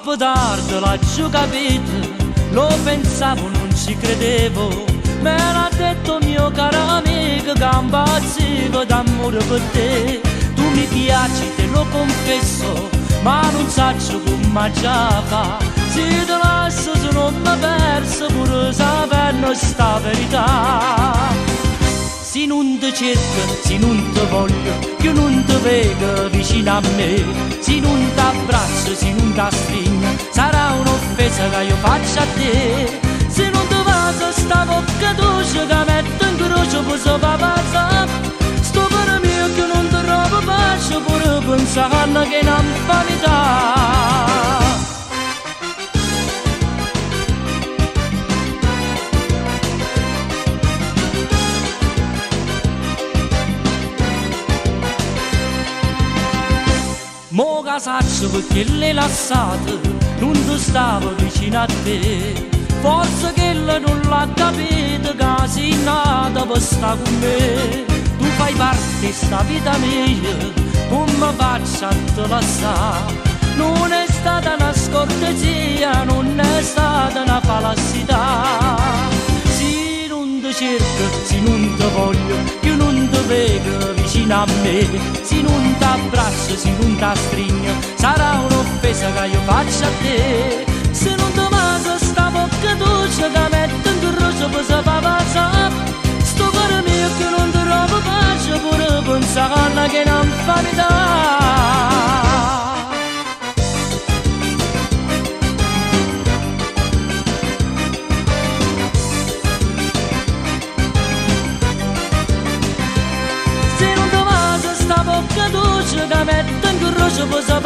Troppo tardi l'ho capito, lo pensavo, non ci credevo. Me l'ha detto mio caro amico che impazzivo d'amore per te. Tu mi piaci, te lo confesso, ma non saggio come già fa. Se te lascio se non mi perso pure sapendo sta verità. Se non ti cerco, se non ti voglio, che non ti vedo vicino a me. Se non ti abbraccio, se non ti stringo, sarà un'offesa che io faccio a te. Se non ti vado sta bocca dolce che metto in croce per sopravvivere. Sto per me che non ti trovo pace pure pensando che non fa metà. Mo che saccio perché l'hai lasciato, non ti stavo vicino a te. Forse che lei non l'ha capito che sei nata per stare con me. Tu fai parte di sta vita mia, come faccio a te lasciare? Non è stata una scortesia, non è stata una falsità. Se non ti cerco, se non ti voglio, io non ti vedo vicino a me. Se non ti abbraccio, se non ti stringo, sarà un'offesa che io faccio a te. Se non ti mangio sta bocca dolce che metto in croce per sapere. Sto cuore mio che non ti trovo pace pure pensando che non fa metà. Se non ti mangio sta bocca dolce che metto in croce per sapere.